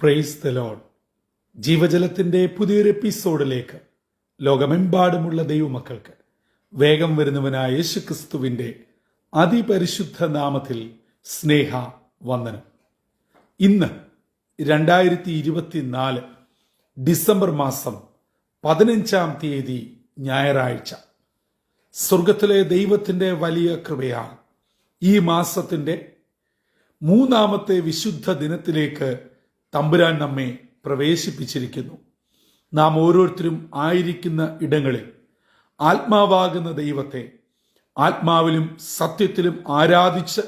Praise the Lord. ജീവജലത്തിന്റെ പുതിയൊരു എപ്പിസോഡിലേക്ക് ലോകമെമ്പാടുമുള്ള ദൈവമക്കൾക്ക് വേഗം വരുന്നവനായ യേശുക്രിസ്തുവിന്റെ അതിപരിശുദ്ധ നാമത്തിൽ സ്നേഹ വന്ദനം. ഇന്ന് 2024 ഡിസംബർ മാസം 15-ാം തീയതി ഞായറാഴ്ച. സ്വർഗത്തിലെ ദൈവത്തിന്റെ വലിയ കൃപയാൽ ഈ മാസത്തിന്റെ 3-ാമത്തെ വിശുദ്ധ ദിനത്തിലേക്ക് തമ്പുരാൻ നമ്മെ പ്രവേശിപ്പിച്ചിരിക്കുന്നു. നാം ഓരോരുത്തരും ആയിരിക്കുന്ന ഇടങ്ങളിൽ ആത്മാവാകുന്ന ദൈവത്തെ ആത്മാവിലും സത്യത്തിലും ആരാധിച്ച്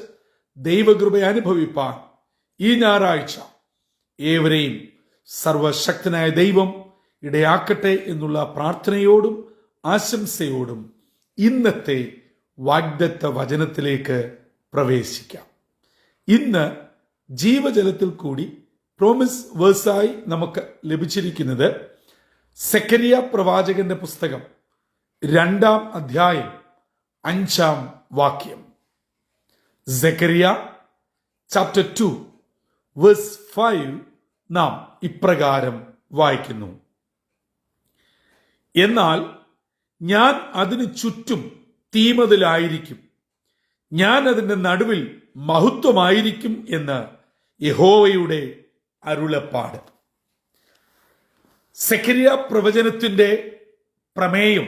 ദൈവകൃപ അനുഭവിപ്പാൻ ഈ ഞായറാഴ്ച ഏവരെയും സർവശക്തനായ ദൈവം ഇടയാക്കട്ടെ എന്നുള്ള പ്രാർത്ഥനയോടും ആശംസയോടും ഇന്നത്തെ വാഗ്ദത്ത വചനത്തിലേക്ക് പ്രവേശിക്കാം. ഇന്ന് ജീവജലത്തിൽ കൂടി പ്രോമിസ് വേഴ്സായി നമുക്ക് ലഭിച്ചിരിക്കുന്നത് സെക്കരിയ പ്രവാചകന്റെ പുസ്തകം 2-ാം അധ്യായം 5-ാം വാക്യം. സെക്കരിയ ചാപ്റ്റർ 2 വേഴ്സ് 5 നാം ഇപ്രകാരം വായിക്കുന്നു: എന്നാൽ ഞാൻ അതിന് ചുറ്റും തീമതിലായിരിക്കും, ഞാൻ അതിന്റെ നടുവിൽ മഹത്വമായിരിക്കും എന്ന് യഹോവയുടെ അരുളപ്പാട്. സെക്കരിയ പ്രവചനത്തിന്റെ പ്രമേയം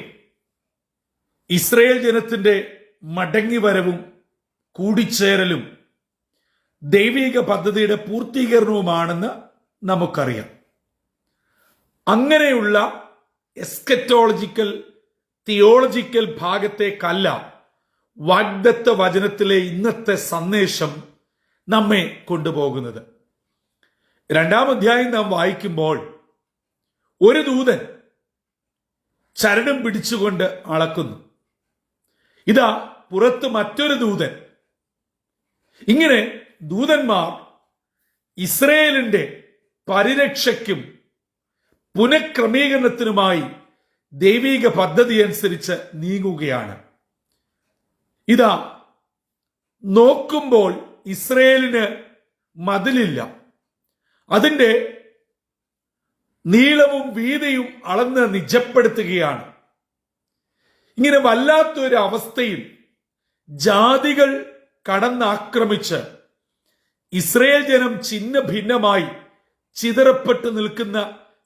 ഇസ്രയേൽ ജനത്തിന്റെ മടങ്ങിവരവും കൂടിച്ചേരലും ദൈവിക പദ്ധതിയുടെ പൂർത്തീകരണവുമാണെന്ന് നമുക്കറിയാം. അങ്ങനെയുള്ള എസ്കറ്റോളജിക്കൽ തിയോളജിക്കൽ ഭാഗത്തേക്കല്ല വാഗ്ദത്ത വചനത്തിലെ ഇന്നത്തെ സന്ദേശം നമ്മെ കൊണ്ടുപോകുന്നത്. 2-ാം അധ്യായം നാം വായിക്കുമ്പോൾ ഒരു ദൂതൻ ചരടും പിടിച്ചുകൊണ്ട് അളക്കുന്നു. ഇതാ പുറത്ത് മറ്റൊരു ദൂതൻ. ഇങ്ങനെ ദൂതന്മാർ ഇസ്രയേലിന്റെ പരിരക്ഷയ്ക്കും പുനഃക്രമീകരണത്തിനുമായി ദൈവിക പദ്ധതി അനുസരിച്ച് നീങ്ങുകയാണ്. ഇതാ നോക്കുമ്പോൾ ഇസ്രയേലിന് മതിലില്ല. അതിന്റെ നീളവും വീതിയും അളന്ന് നിജപ്പെടുത്തുകയാണ്. ഇങ്ങനെ വല്ലാത്തൊരു അവസ്ഥയിൽ ജാതികൾ കടന്നാക്രമിച്ച് ഇസ്രയേൽ ജനം ഛിന്ന ഭിന്നമായി ചിതറപ്പെട്ടു നിൽക്കുന്ന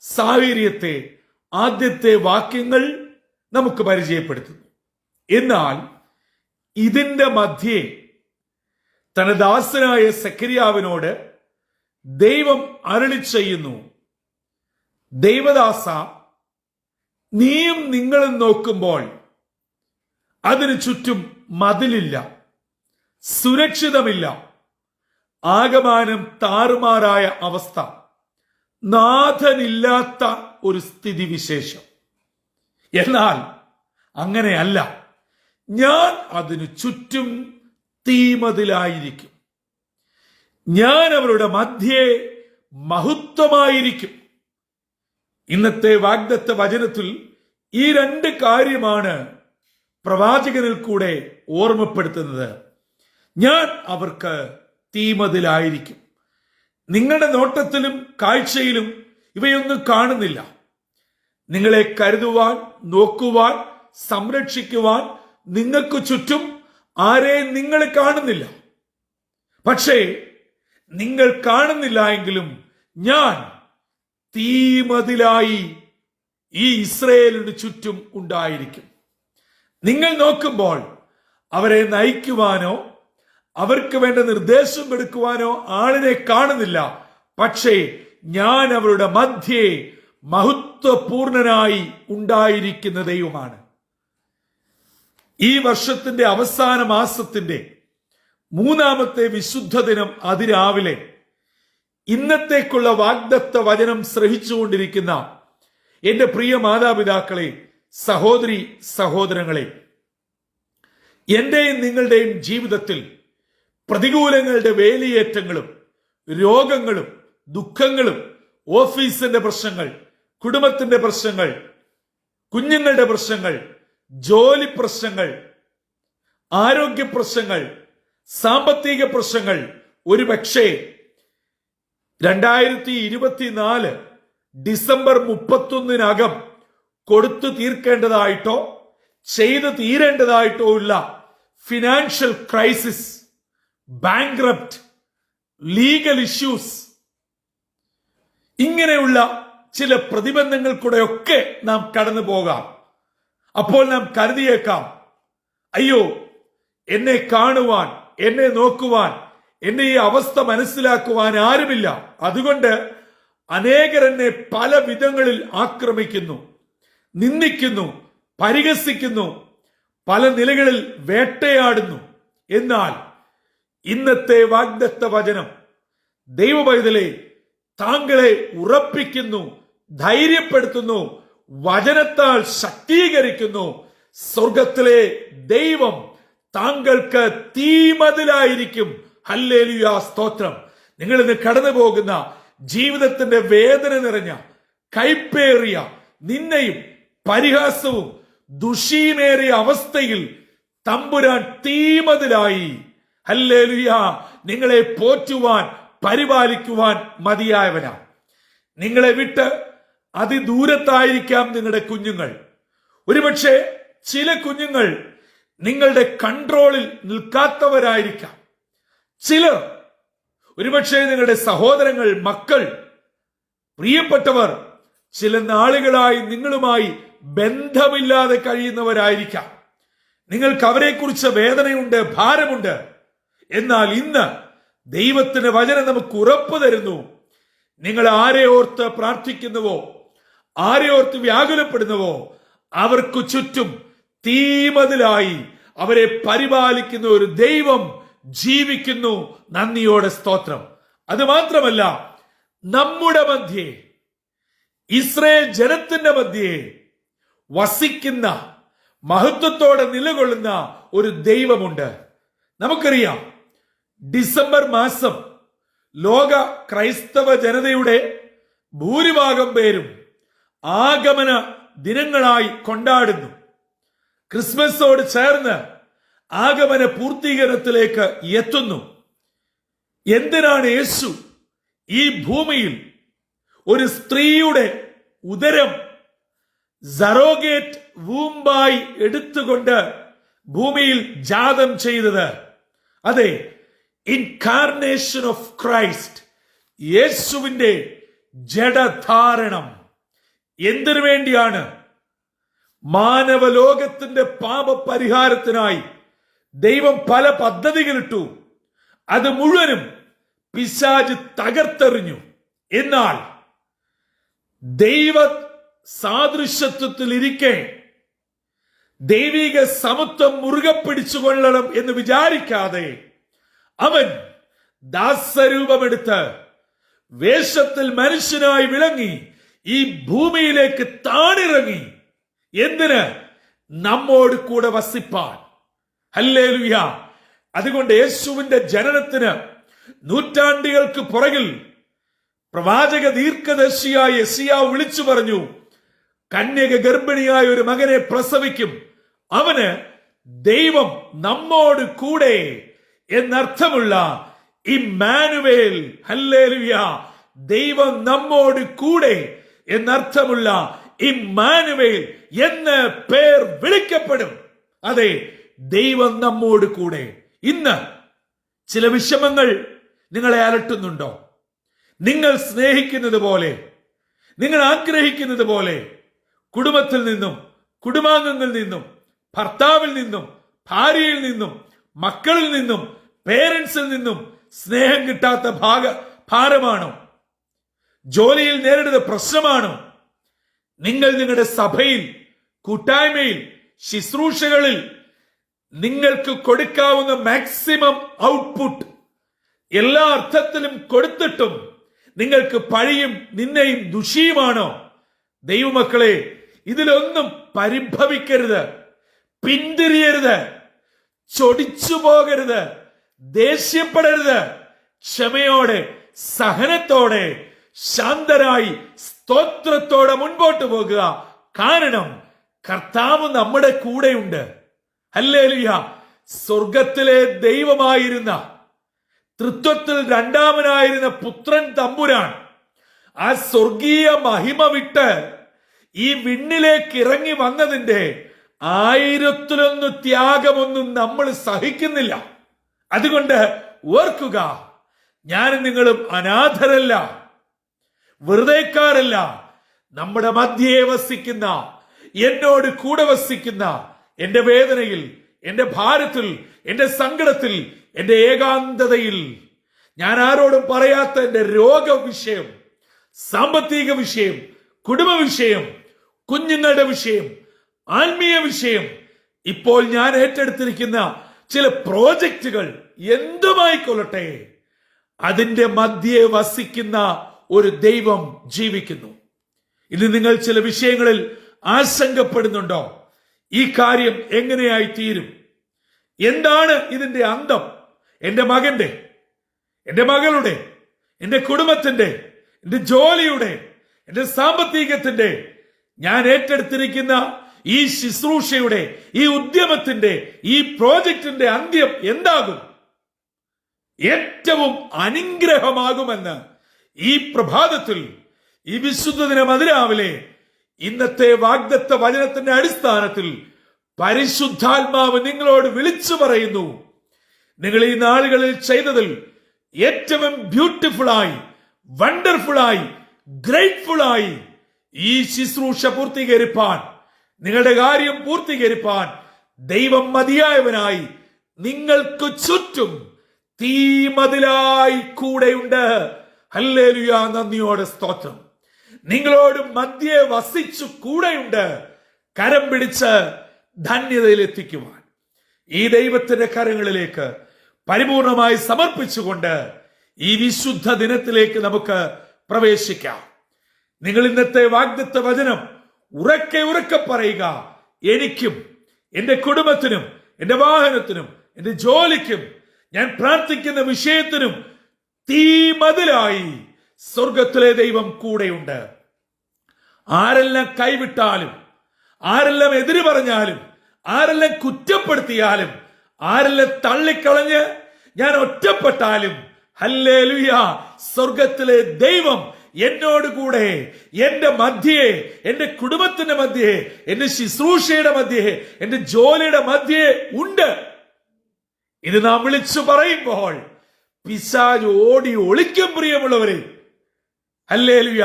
സാഹചര്യത്തെ ആദ്യത്തെ വാക്യങ്ങൾ നമുക്ക് പരിചയപ്പെടുത്തുന്നു. എന്നാൽ ഇതിന്റെ മധ്യേ തന്റെ ദാസനായ സെക്കരിയാവിനോട് ദൈവം അരുളി ചെയ്യുന്നു: ദൈവദാസ, നീയും നിങ്ങളും നോക്കുമ്പോൾ അതിനു ചുറ്റും മതിലില്ല, സുരക്ഷിതമില്ല, ആകമാനം താറുമാറായ അവസ്ഥ, നാഥനില്ലാത്ത ഒരു സ്ഥിതിവിശേഷം. എന്നാൽ അങ്ങനെയല്ല, ഞാൻ അതിനു ചുറ്റും തീമതിലായിരിക്കും, ഞാൻ അവരുടെ മധ്യേ മഹത്വമായിരിക്കും. ഇന്നത്തെ വാഗ്ദത്ത വചനത്തിൽ ഈ 2 കാര്യമാണ് പ്രവാചകനിൽ കൂടെ ഓർമ്മപ്പെടുത്തുന്നത്. ഞാൻ അവർക്ക് തീമതിലായിരിക്കും. നിങ്ങളുടെ നോട്ടത്തിലും കാഴ്ചയിലും ഇവയൊന്നും കാണുന്നില്ല. നിങ്ങളെ കരുതുവാൻ, നോക്കുവാൻ, സംരക്ഷിക്കുവാൻ നിങ്ങൾക്ക് ചുറ്റും ആരെയും നിങ്ങൾ കാണുന്നില്ല. പക്ഷേ നിങ്ങൾ കാണുന്നില്ല എങ്കിലും ഞാൻ തീമതിലായി ഈ ഇസ്രയേലിന് ചുറ്റും ഉണ്ടായിരിക്കും. നിങ്ങൾ നോക്കുമ്പോൾ അവരെ നയിക്കുവാനോ അവർക്ക് വേണ്ട നിർദ്ദേശം എടുക്കുവാനോ ആളിനെ കാണുന്നില്ല. പക്ഷേ ഞാൻ അവരുടെ മധ്യേ മഹത്വപൂർണനായി ഉണ്ടായിരിക്കുന്ന ദൈവമാണ്. ഈ വർഷത്തിന്റെ അവസാന മാസത്തിന്റെ 3-ാമത്തെ വിശുദ്ധ ദിനം അതിരാവിലെ ഇന്നത്തേക്കുള്ള വാഗ്ദത്ത വചനം ശ്രവിച്ചുകൊണ്ടിരിക്കുന്ന എന്റെ പ്രിയ മാതാപിതാക്കളെ, സഹോദരി സഹോദരങ്ങളെ, എന്റെയും നിങ്ങളുടെയും ജീവിതത്തിൽ പ്രതികൂലങ്ങളുടെ വേലിയേറ്റങ്ങളും രോഗങ്ങളും ദുഃഖങ്ങളും, ഓഫീസിന്റെ പ്രശ്നങ്ങൾ, കുടുംബത്തിന്റെ പ്രശ്നങ്ങൾ, കുഞ്ഞുങ്ങളുടെ പ്രശ്നങ്ങൾ, ജോലി പ്രശ്നങ്ങൾ, ആരോഗ്യ പ്രശ്നങ്ങൾ, സാമ്പത്തിക പ്രശ്നങ്ങൾ, ഒരുപക്ഷേ 2024 ഡിസംബർ 31-നകം കൊടുത്തു തീർക്കേണ്ടതായിട്ടോ ചെയ്തു തീരേണ്ടതായിട്ടോ ഉള്ള financial crisis, bankrupt, legal issues, ഇങ്ങനെയുള്ള ചില പ്രതിബന്ധങ്ങൾ കൂടെയൊക്കെ നാം കടന്നു പോകാം. അപ്പോൾ നാം കരുതിയേക്കാം, അയ്യോ, എന്നെ കാണുവാൻ, എന്നെ നോക്കുവാൻ, എന്നെ ഈ അവസ്ഥ മനസ്സിലാക്കുവാൻ ആരുമില്ല. അതുകൊണ്ട് അനേകർ എന്നെ പല വിധങ്ങളിൽ ആക്രമിക്കുന്നു, നിന്ദിക്കുന്നു, പരിഹസിക്കുന്നു, പല നിലകളിൽ വേട്ടയാടുന്നു. എന്നാൽ ഇന്നത്തെ വാഗ്ദത്ത വചനം ദൈവപൈതലേ താങ്കളെ ഉറപ്പിക്കുന്നു, ധൈര്യപ്പെടുത്തുന്നു, വചനത്താൽ ശക്തീകരിക്കുന്നു. സ്വർഗത്തിലെ ദൈവം താങ്കൾക്ക് തീമതിലായിരിക്കും. ഹല്ലേലൂയ, സ്തോത്രം. നിങ്ങൾ ഇന്ന് കടന്നു പോകുന്ന ജീവിതത്തിന്റെ വേദന നിറഞ്ഞ, കൈപ്പേറിയ, നിന്നയും പരിഹാസവും ദുഷിയുമേറിയ അവസ്ഥയിൽ തമ്പുരാൻ തീമതിലായി. ഹല്ലേലൂയ, നിങ്ങളെ പോറ്റുവാൻ, പരിപാലിക്കുവാൻ മതിയായവനാ. നിങ്ങളെ വിട്ട് അതിദൂരത്തായിരിക്കാം നിങ്ങളുടെ കുഞ്ഞുങ്ങൾ. ഒരുപക്ഷെ ചില കുഞ്ഞുങ്ങൾ നിങ്ങളുടെ കൺട്രോളിൽ നിൽക്കാത്തവരായിരിക്കാം. ചിലർ, ഒരുപക്ഷെ നിങ്ങളുടെ സഹോദരങ്ങൾ, മക്കൾ, പ്രിയപ്പെട്ടവർ ചില നാളുകളായി നിങ്ങളുമായി ബന്ധമില്ലാതെ കഴിയുന്നവരായിരിക്കാം. നിങ്ങൾക്ക് അവരെക്കുറിച്ച് വേദനയുണ്ട്, ഭാരമുണ്ട്. എന്നാൽ ഇന്ന് ദൈവത്തിന്റെ വചനം നമുക്ക് ഉറപ്പ് തരുന്നു, നിങ്ങൾ ആരെ ഓർത്ത് പ്രാർത്ഥിക്കുന്നുവോ, ആരെ ഓർത്ത് വ്യാകുലപ്പെടുന്നുവോ, അവർക്ക് ചുറ്റും തീമതിലായി അവരെ പരിപാലിക്കുന്ന ഒരു ദൈവം ജീവിക്കുന്നു. നന്ദിയോടെ സ്തോത്രം. അത് മാത്രമല്ല, നമ്മുടെ മധ്യേ, ഇസ്രായേൽ ജനത്തിന്റെ മധ്യേ വസിക്കുന്ന, മഹത്വത്തോടെ നിലകൊള്ളുന്ന ഒരു ദൈവമുണ്ട്. നമുക്കറിയാം, ഡിസംബർ മാസം ലോക ക്രൈസ്തവ ജനതയുടെ ഭൂരിഭാഗം പേരും ആഗമന ദിനങ്ങളായി കൊണ്ടാടുന്നു. ക്രിസ്മസോട് ചേർന്ന് ആഗമന പൂർത്തീകരണത്തിലേക്ക് എത്തുന്നു. എന്തിനാണ് യേശു ഈ ഭൂമിയിൽ ഒരു സ്ത്രീയുടെ ഉദരം സറോഗേറ്റ് വൂമ്പായി എടുത്തുകൊണ്ട് ഭൂമിയിൽ ജാതം ചെയ്തത്? അതെ, ഇൻകാർണേഷൻ ഓഫ് ക്രൈസ്റ്റ്, യേശുവിന്റെ ജഡധാരണം. എന്തിനു വേണ്ടിയാണ്? മാനവലോകത്തിന്റെ പാപപരിഹാരത്തിനായി ദൈവം പല പദ്ധതികളിട്ടു. അത് മുഴുവനും പിശാച് തകർത്തെറിഞ്ഞു. എന്നാൽ ദൈവ സാദൃശ്യത്വത്തിൽ ഇരിക്കെ ദൈവിക സമത്വം മുറുകെ പിടിച്ചുകൊള്ളണം എന്ന് വിചാരിക്കാതെ അവൻ ദാസരൂപമെടുത്ത് വേഷത്തിൽ മനുഷ്യനായി വിളങ്ങി ഈ ഭൂമിയിലേക്ക് താണിറങ്ങി. എന്തിന്? നമ്മോട് കൂടെ വസിപ്പാൻ. ഹല്ലേലൂയ. അതുകൊണ്ട് യേശുവിന്റെ ജനനത്തിന് നൂറ്റാണ്ടുകൾക്ക് പുറകിൽ പ്രവാചക ദീർഘദർശിയായ യെശയ്യാവ് വിളിച്ചു പറഞ്ഞു, കന്യക ഗർഭിണിയായ ഒരു മകനെ പ്രസവിക്കും, അവന് ദൈവം നമ്മോട് കൂടെ എന്നർത്ഥമുള്ള ഇമ്മാനുവേൽ, ഹല്ലേലൂയ, ദൈവം നമ്മോട് കൂടെ എന്നർത്ഥമുള്ള ഇമ്മാനുവേൽ എന്ന് പേർ വിളിക്കപ്പെടും. അതെ, ദൈവം നമ്മോട് കൂടെ. ഇന്ന് ചില വിഷമങ്ങൾ നിങ്ങളെ അലട്ടുന്നുണ്ടോ? നിങ്ങൾ സ്നേഹിക്കുന്നത് പോലെ, നിങ്ങൾ ആഗ്രഹിക്കുന്നത് പോലെ കുടുംബത്തിൽ നിന്നും, കുടുംബാംഗങ്ങളിൽ നിന്നും, ഭർത്താവിൽ നിന്നും, ഭാര്യയിൽ നിന്നും, മക്കളിൽ നിന്നും, പേരൻസിൽ നിന്നും സ്നേഹം കിട്ടാത്ത ഭാരമാണോ? ജോലിയിൽ നേരിടുന്ന പ്രശ്നമാണോ? നിങ്ങൾ നിങ്ങളുടെ സഭയിൽ, കൂട്ടായ്മയിൽ, ശുശ്രൂഷകളിൽ നിങ്ങൾക്ക് കൊടുക്കാവുന്ന മാക്സിമം ഔട്ട്പുട്ട് എല്ലാ അർത്ഥത്തിലും കൊടുത്തിട്ടും നിങ്ങൾക്ക് പഴിയും നിന്നെയും ദുഷിയുമാണോ? ദൈവമക്കളെ, ഇതിലൊന്നും പരിഭവിക്കരുത്, പിന്തിരിയരുത്, ചൊടിച്ചു പോകരുത്, ദേഷ്യപ്പെടരുത്. ക്ഷമയോടെ, സഹനത്തോടെ, ശാന്തരായി, സ്തോത്രത്തോടെ മുൻപോട്ട് പോകുക. കാരണം കർത്താവ് നമ്മുടെ കൂടെയുണ്ട്. ഹല്ലേലൂയ. സ്വർഗത്തിലെ ദൈവമായിരുന്ന തൃത്വത്തിൽ രണ്ടാമനായിരുന്ന പുത്രൻ തമ്പുരാൻ ആ സ്വർഗീയ മഹിമ വിട്ട് ഈ വിണ്ണിലേക്ക് ഇറങ്ങി വന്നതിന്റെ 1001 ത്യാഗമൊന്നും നമ്മൾ സഹിക്കുന്നില്ല. അതുകൊണ്ട് ഓർക്കുക, ഞാനും നിങ്ങളും അനാഥരല്ല, വെറുതെക്കാരല്ല. നമ്മുടെ മധ്യേ വസിക്കുന്ന, എന്നോട് കൂടെ വസിക്കുന്ന, എന്റെ വേദനയിൽ, എന്റെ ഭാരത്തിൽ, എന്റെ സങ്കടത്തിൽ, എന്റെ ഏകാന്തതയിൽ, ഞാൻ ആരോടും പറയാത്ത എന്റെ രോഗവിഷയം, സാമ്പത്തിക വിഷയം, കുടുംബ വിഷയം, കുഞ്ഞുങ്ങളുടെ വിഷയം, ആത്മീയ വിഷയം, ഇപ്പോൾ ഞാൻ ഏറ്റെടുത്തിരിക്കുന്ന ചില പ്രോജക്റ്റുകൾ എന്തുമായിക്കൊള്ളട്ടെ, അതിന്റെ മധ്യേ വസിക്കുന്ന ഒരു ദൈവം ജീവിക്കുന്നു. ഇന്ന് നിങ്ങൾ ചില വിഷയങ്ങളിൽ ആശങ്കപ്പെടുന്നുണ്ടോ? ഈ കാര്യം എങ്ങനെയായി തീരും? എന്താണ് ഇതിന്റെ അന്തം? എന്റെ മകന്റെ, എന്റെ മകളുടെ, എന്റെ കുടുംബത്തിന്റെ, എന്റെ ജോലിയുടെ, എന്റെ സാമ്പത്തികത്തിന്റെ, ഞാൻ ഏറ്റെടുത്തിരിക്കുന്ന ഈ ശുശ്രൂഷയുടെ, ഈ ഉദ്യമത്തിന്റെ, ഈ പ്രോജക്റ്റിന്റെ അന്ത്യം എന്താകും? ഏറ്റവും അനുഗ്രഹമാകുമെന്ന് ഈ പ്രഭാതത്തിൽ, ഈ വിശുദ്ധ ദിനം അതിരാവിലെ ഇന്നത്തെ വാഗ്ദത്ത വചനത്തിന്റെ അടിസ്ഥാനത്തിൽ പരിശുദ്ധാത്മാവ് നിങ്ങളോട് വിളിച്ചു പറയുന്നു. നിങ്ങൾ ഈ നാളുകളിൽ ചെയ്തതിൽ ഏറ്റവും ബ്യൂട്ടിഫുള്ളായി, വണ്ടർഫുള്ളായി, ഗ്രേറ്റ്ഫുള്ളായി ഈ ശുശ്രൂഷ പൂർത്തീകരിപ്പാൻ, നിങ്ങളുടെ കാര്യം പൂർത്തീകരിപ്പാൻ ദൈവം മതിയായവനായി നിങ്ങൾക്ക് ചുറ്റും തീമതിലായി കൂടെയുണ്ട്. ഹല്ലേലൂയ, നന്ദിയോടെ സ്തോത്രം. നിങ്ങളോട് മധ്യേ വസിച്ചു കൂടെയുണ്ട്, കരം പിടിച്ച് ധന്യതയിൽ എത്തിക്കുവാൻ. ഈ ദൈവത്തിന്റെ കരങ്ങളിലേക്ക് പരിപൂർണമായി സമർപ്പിച്ചുകൊണ്ട് ഈ വിശുദ്ധ ദിനത്തിലേക്ക് നമുക്ക് പ്രവേശിക്കാം. നിങ്ങൾ ഇന്നത്തെ വാഗ്ദത്ത വചനം ഉറക്കെ ഉറക്കെ പറയുക. എനിക്കും, എന്റെ കുടുംബത്തിനും, എന്റെ വാഹനത്തിനും, എന്റെ ജോലിക്കും, ഞാൻ പ്രാർത്ഥിക്കുന്ന വിഷയത്തിനും തീമതിലായി സ്വർഗത്തിലെ ദൈവം കൂടെയുണ്ട്. ആരെല്ലാം കൈവിട്ടാലും, ആരെല്ലാം എതിര് പറഞ്ഞാലും, ആരെല്ലാം കുറ്റപ്പെടുത്തിയാലും, ആരെല്ലാം തള്ളിക്കളഞ്ഞ് ഞാൻ ഒറ്റപ്പെട്ടാലും, ഹല്ലേലൂയ, സ്വർഗത്തിലെ ദൈവം എന്നോട് കൂടെ, എന്റെ മധ്യേ, എന്റെ കുടുംബത്തിന്റെ മധ്യേ, എന്റെ ശുശ്രൂഷയുടെ മധ്യേ, എന്റെ ജോലിയുടെ മധ്യേ ഉണ്ട്. ഇത് നാം വിളിച്ചു പറയുമ്പോൾ പിശാച് ഓടി ഒളിക്കും. പ്രിയമുള്ളവരെ, ഹല്ലേലൂയ,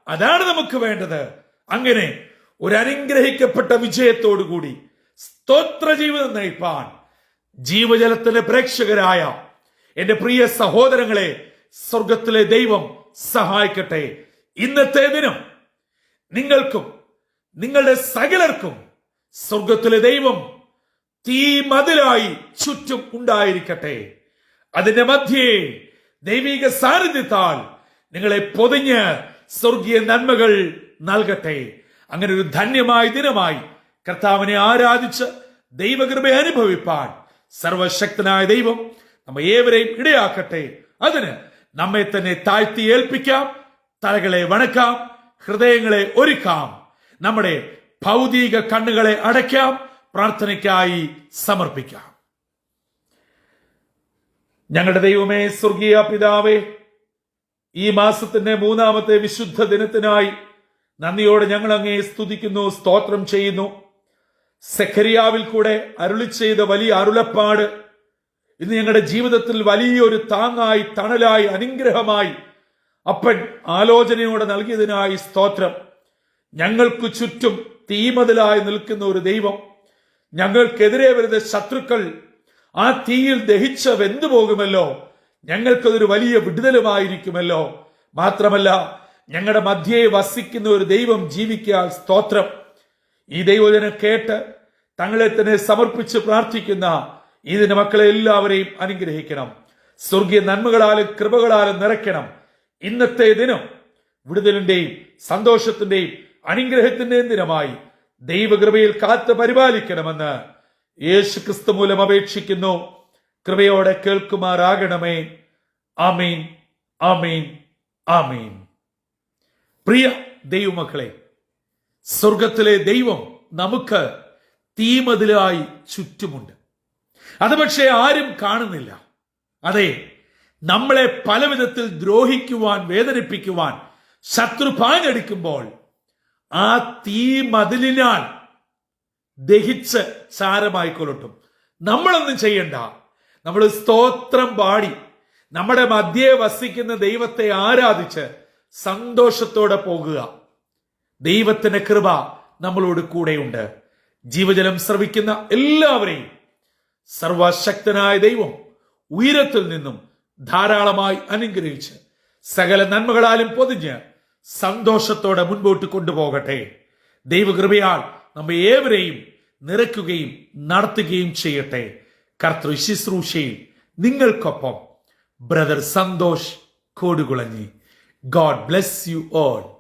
അതാണ് നമുക്ക് വേണ്ടത്. അങ്ങനെ ഒരു അനുഗ്രഹിക്കപ്പെട്ട വിജയത്തോടുകൂടി സ്തോത്ര ജീവിതം നയിപ്പാൻ ജീവജലത്തിന്റെ പ്രേക്ഷകരായ എന്റെ പ്രിയ സഹോദരങ്ങളെ സ്വർഗത്തിലെ ദൈവം സഹായിക്കട്ടെ. ഇന്നത്തെ ദിനം നിങ്ങൾക്കും നിങ്ങളുടെ സകലർക്കും സ്വർഗത്തിലെ ദൈവം തീമതിലായി ചുറ്റും ഉണ്ടായിരിക്കട്ടെ. അതിന്റെ മധ്യേ ദൈവിക സാന്നിധ്യത്താൽ നിങ്ങളെ പൊതിഞ്ഞ് സ്വർഗീയ നന്മകൾ നൽകട്ടെ. അങ്ങനെ ഒരു ധന്യമായ ദിനമായി കർത്താവിനെ ആരാധിച്ച് ദൈവകൃപ അനുഭവിപ്പാൻ സർവശക്തനായ ദൈവം നമ്മെ ഏവരെയും ഇടയാക്കട്ടെ. അതിന് നമ്മെ തന്നെ താഴ്ത്തി ഏൽപ്പിക്കാം, തലകളെ വണക്കാം, ഹൃദയങ്ങളെ ഒരുക്കാം, നമ്മുടെ ഭൗതിക കണ്ണുകളെ അടയ്ക്കാം, പ്രാർത്ഥനയ്ക്കായി സമർപ്പിക്കാം. ഞങ്ങളുടെ ദൈവമേ, സ്വർഗീയ പിതാവേ, ഈ മാസത്തിന്റെ 3-ാമത്തെ വിശുദ്ധ ദിനത്തിനായി നന്ദിയോടെ ഞങ്ങൾ അങ്ങേ സ്തുതിക്കുന്നു, സ്തോത്രം ചെയ്യുന്നു. സെഖരിയാവിൽ കൂടെ അരുളി ചെയ്ത വലിയ അരുളപ്പാട് ഇന്ന് ഞങ്ങളുടെ ജീവിതത്തിൽ വലിയൊരു താങ്ങായി, തണലായി, അനുഗ്രഹമായി അപ്പൻ ആലോചനയോടെ നൽകിയതിനായി സ്തോത്രം. ഞങ്ങൾക്ക് ചുറ്റും തീമതിലായി നിൽക്കുന്ന ഒരു ദൈവം, ഞങ്ങൾക്കെതിരെ വരുന്ന ശത്രുക്കൾ ആ തീയിൽ ദഹിച്ച് വെന്തുപോകുമല്ലോ, ഞങ്ങൾക്കതൊരു വലിയ വിടുതലുമായിരിക്കുമല്ലോ. മാത്രമല്ല, ഞങ്ങളുടെ മധ്യേ വസിക്കുന്ന ഒരു ദൈവം ജീവിക്കാൻ സ്തോത്രം. ഈ ദൈവജനം കേട്ട് തങ്ങളെ തന്നെ സമർപ്പിച്ച് പ്രാർത്ഥിക്കുന്ന ഇതിന്റെ മക്കളെ എല്ലാവരെയും അനുഗ്രഹിക്കണം. സ്വർഗീയ നന്മകളാലും കൃപകളാലും നിറയ്ക്കണം. ഇന്നത്തെ ദിനം വിടുതലിന്റെയും സന്തോഷത്തിന്റെയും അനുഗ്രഹത്തിന്റെയും ദിനമായി ദൈവകൃപയിൽ കാത്ത് പരിപാലിക്കണമെന്ന് യേശു ക്രിസ്തു മൂലം അപേക്ഷിക്കുന്നു. കൃപയോടെ കേൾക്കുമാറാകണമേ. ആമീൻ, ആമീൻ, ആമീൻ. പ്രിയ ദൈവമക്കളെ, സ്വർഗത്തിലെ ദൈവം നമുക്ക് തീമതിലായി ചുറ്റുമുണ്ട്. അത് പക്ഷേ ആരും കാണുന്നില്ല. അതെ, നമ്മളെ പല വിധത്തിൽ ദ്രോഹിക്കുവാൻ, വേദനിപ്പിക്കുവാൻ ശത്രു പാഞ്ഞടിക്കുമ്പോൾ ആ തീ മതിലിനാൽ ദഹിച്ച് ചാരമായി കൊള്ളട്ടും. നമ്മളൊന്നും ചെയ്യണ്ട. നമ്മൾ സ്തോത്രം പാടി നമ്മുടെ മധ്യേ വസിക്കുന്ന ദൈവത്തെ ആരാധിച്ച് സന്തോഷത്തോടെ പോകുക. ദൈവത്തിന്റെ കൃപ നമ്മളോട് കൂടെയുണ്ട്. ജീവജലം ശ്രവിക്കുന്ന എല്ലാവരെയും സർവശക്തനായ ദൈവം ഉയരത്തിൽ നിന്നും ധാരാളമായി അനുഗ്രഹിച്ച് സകല നന്മകളാലും പൊതിഞ്ഞ് സന്തോഷത്തോടെ മുൻപോട്ട് കൊണ്ടുപോകട്ടെ. ദൈവകൃപയാൽ നമ്മെ ഏവരെയും നിറയ്ക്കുകയും നടത്തുകയും ചെയ്യട്ടെ. കർത്തൃ ശുശ്രൂഷയിൽ നിങ്ങൾക്കൊപ്പം brother Santhosh Kodukulanji. God bless you all.